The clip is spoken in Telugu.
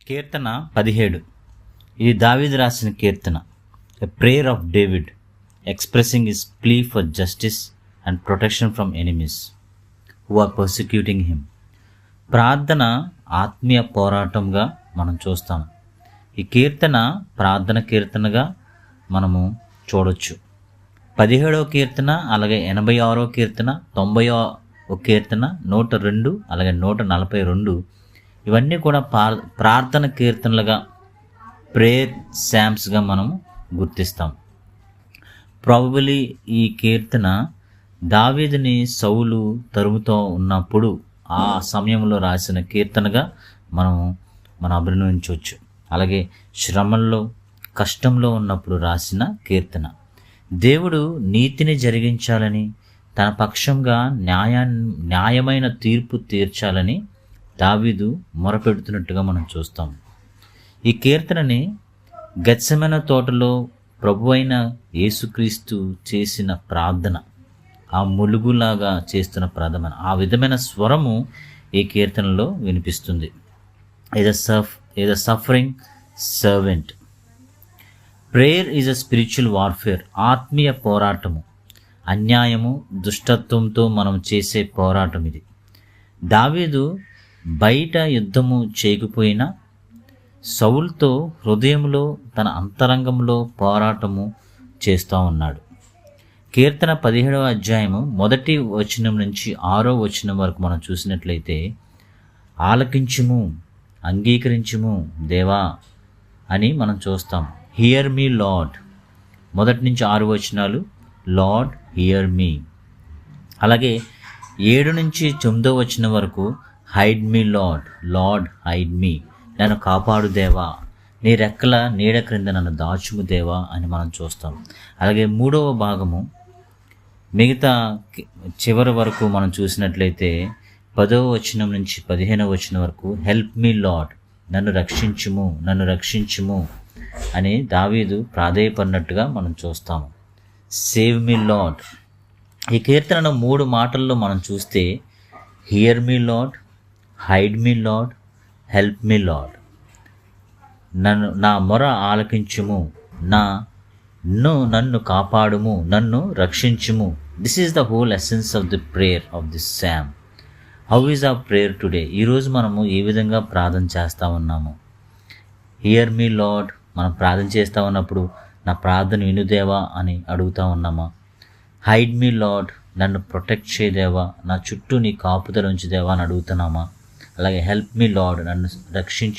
కీర్తన 17. ఇది దావీదు రాసిన కీర్తన. A prayer of David expressing his plea for justice and protection from enemies who are persecuting him. ప్రార్థన ఆత్మీయ పోరాటంగా మనం చూస్తాం. ఈ కీర్తన ప్రార్థన కీర్తనగా మనము చూడొచ్చు. 17వ కీర్తన, అలాగే 86వ కీర్తన, 90వ కీర్తన, 102, అలాగే 142 ఇవన్నీ కూడా ప్రార్థన కీర్తనలుగా, ప్రేయర్ శామ్స్గా మనము గుర్తిస్తాం. ప్రాబబిలీ ఈ కీర్తన దావీదుని సౌలు తరుముతో ఉన్నప్పుడు ఆ సమయంలో రాసిన కీర్తనగా మనం అభినందించవచ్చు. అలాగే శ్రమల్లో, కష్టంలో ఉన్నప్పుడు రాసిన కీర్తన. దేవుడు నీతిని జరిగించాలని, తన పక్షంగా న్యాయమైన తీర్పు తీర్చాలని దావీదు మొరపెడుతున్నట్టుగా మనం చూస్తాం. ఈ కీర్తనని గెత్సెమనే తోటలో ప్రభువైన యేసుక్రీస్తు చేసిన ప్రార్థన, ఆ ములుగులాగా చేస్తున్న ప్రార్థన, ఆ విధమైన స్వరము ఈ కీర్తనలో వినిపిస్తుంది. Is a suffering servant. Prayer is a spiritual warfare. ఆత్మీయ పోరాటము, అన్యాయము, దుష్టత్వంతో మనం చేసే పోరాటం ఇది. దావీదు బయట యుద్ధము చేయకపోయినా సౌలుతో హృదయంలో, తన అంతరంగంలో పోరాటము చేస్తూ ఉన్నాడు. కీర్తన 17వ అధ్యాయము 1వ వచనం నుంచి 6వ వచనం వరకు మనం చూసినట్లయితే, ఆలకించుము, అంగీకరించుము దేవా అని మనం చూస్తాం. Here me lord. 1 నుంచి 6 వచనాలు లార్డ్ హియర్ మీ. అలాగే 7 నుంచి 9వ వచనం వరకు hide me lord, lord hide మీ. నన్ను కాపాడు దేవా, నీ రెక్కల నీడ క్రింద నన్ను దాచుము దేవా అని మనం చూస్తాం. అలాగే 3వ భాగము మిగతా చివరి వరకు మనం చూసినట్లయితే 10వ వచనం నుంచి 15వ వచనం వరకు హెల్ప్ మీ లార్డ్, నన్ను రక్షించుము, నన్ను రక్షించుము అని దావీదు ప్రాధేయపడినట్టుగా మనం చూస్తాము. Save me lord. ఈ కీర్తనను 3 మాటల్లో మనం చూస్తే, hear me lord, hide me lord, help me lord. నా మొర ఆలకించుము, నన్ను కాపాడుము, నన్ను రక్షించుము. This is the whole essence of the prayer of this psalm. How is our prayer today? ఈరోజు మనము ఏ విధంగా ప్రార్థన చేస్తూ ఉన్నాము? హియర్ మీ లార్డ్, మనం ప్రార్థన చేస్తూ ఉన్నప్పుడు నా ప్రార్థన వినుదేవా అని అడుగుతూ ఉన్నామా? హైడ్ మీ లార్డ్, నన్ను ప్రొటెక్ట్ చేయదేవా, నా చుట్టూ నీ కాపుదల ఉంచుదేవా అని అడుగుతున్నామా? అలాగే హెల్ప్ మీ లార్డ్, నన్ను రక్షించు